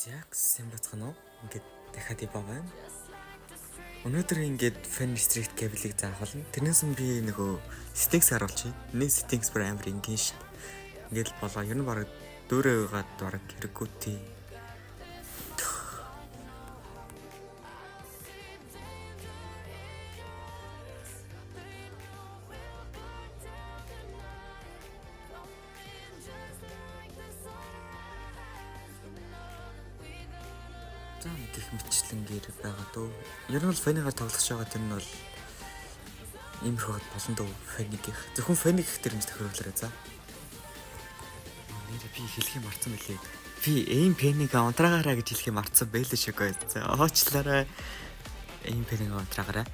Яг сайн бацхан уу? Ингээд дахиад ива байна. Өнөөдөр ингээд fan street cable-ийг заахална. Тэрнээс нь би нөгөө settings харуулчих. Нэг settings бүр амар ингийн шít. Ингээд л болоо. Ер нь баг дөөрөө байгаад баг хэрэггүй тий. За гэх мэтчлэнгээр байгаа дөө. Ер нь бол фэнигаар тоглож байгаа тэр нь бол иймэрхүү болон дөө фэнийг их. Зөвхөн фэнийг их тэр нь тохируулаарай за. Нэр би хэлхий марцсан мөлий. Би эйм фэнийг унтраагаараа гэж хэлхий марцсан байлээ шиг гоё. За оочлаарай. Эйм фэнийг унтраагаараа.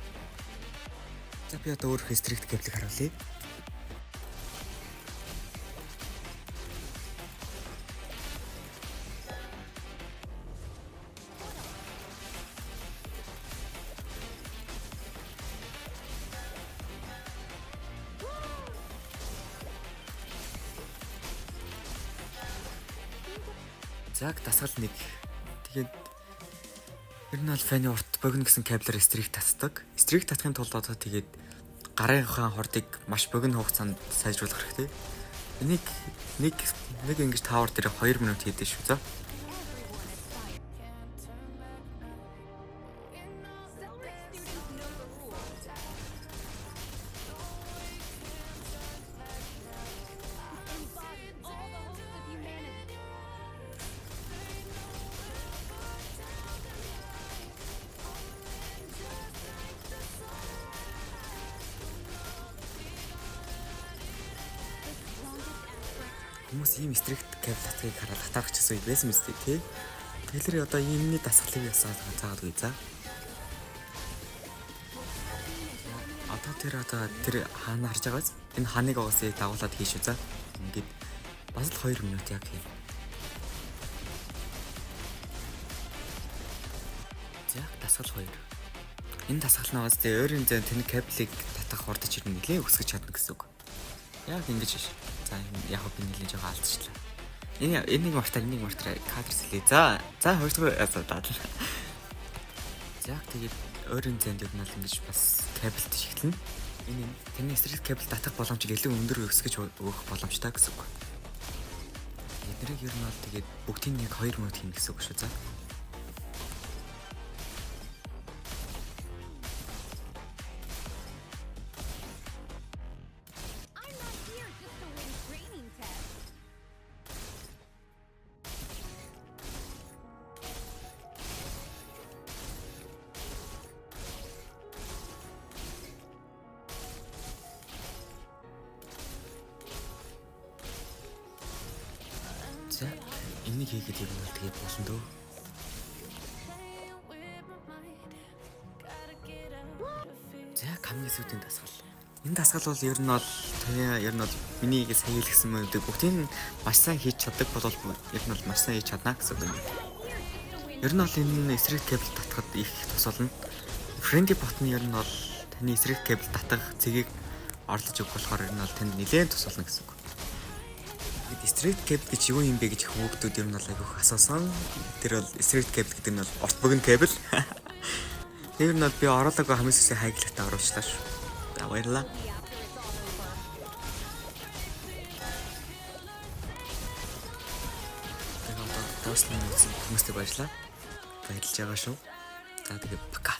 За би одоо өөр restrict cable-ийг харуулъя. Яг дасгал нэг. Тэгээд ер нь бол фэний урт богино гэсэн кабелаар стрик татдаг. Стрик татахын тулд одоо тэгээд гарынхаа хордыг маш богино хугацаанд сайжруулах хэрэгтэй. Энийг нэг ингэж таавар дээр 2 минут хийдэж шүү за. Хүмүүс ийм стрикт кабель татгийг хараад хатаарчихсан үед байсан мэт тий. Тэгэхээр одоо иймний дасгалыг ясаад заагаад үе за. Одоо тэр хаана харж байгаас энэ ханыг угаасаа дагуулад хийшүү за. Ингээд бас л 2 минут яг хий. За дасгал 2. Энэ дасгалнаас тэ ойрын зэн тэн кабелийг татах хурдч ирнэ нэлээ өсгөж чадна гэсэн үг. Яг ингэж биш. За яг би нэлээд жоо алдчихлаа. Энийг мартаа кадр сэлээ. За 2 дахь даад. За тэгээд ойрын зэнд ер нь бол ингэж бас кабелт шиглэнэ. Энэ таны стрит кабел татах боломжийг илүү өндөр өсгөж өгөх боломжтой гэсэн үг. Эднэрийг ер нь бол тэгээд бүгдийг яг 2 минут хийнэ гэсэн үг шүү за. За энийг хийгээд юм бол тэгээд болно дөө. За хамгийн сүүлийн дасгал. Энэ дасгал бол ер нь бол миний сая хэлсэн мөдөг бүгдийг маш сайн хийж чаддаг бол ер нь бол маш сайн хийж чадна гэсэн үг юм. Ер нь бол энэ эсрэг кабель татахад их тус болно. Friendly bot-ны ер нь бол таны эсрэг кабель татах цэгийг орлож өгөх болохоор ер нь бол танд нэлээд тус болно гэсэн үг. Straight cable гэж юу юм бэ гэж их хүүхдүүд ер нь бол айгүйх асуусан. Тэр бол straight cable гэдэг нь бол урт богино кабель. Тэр нь бол би оруулаагүй хамгийн сүүлийн хайглагтаа оруулчлаа шүү. За баярлалаа. Тэгээд одоо доослон үзсэн хүмүүстээ баярлалаа. Баярлж байгаа шүү. За тэгээд пока.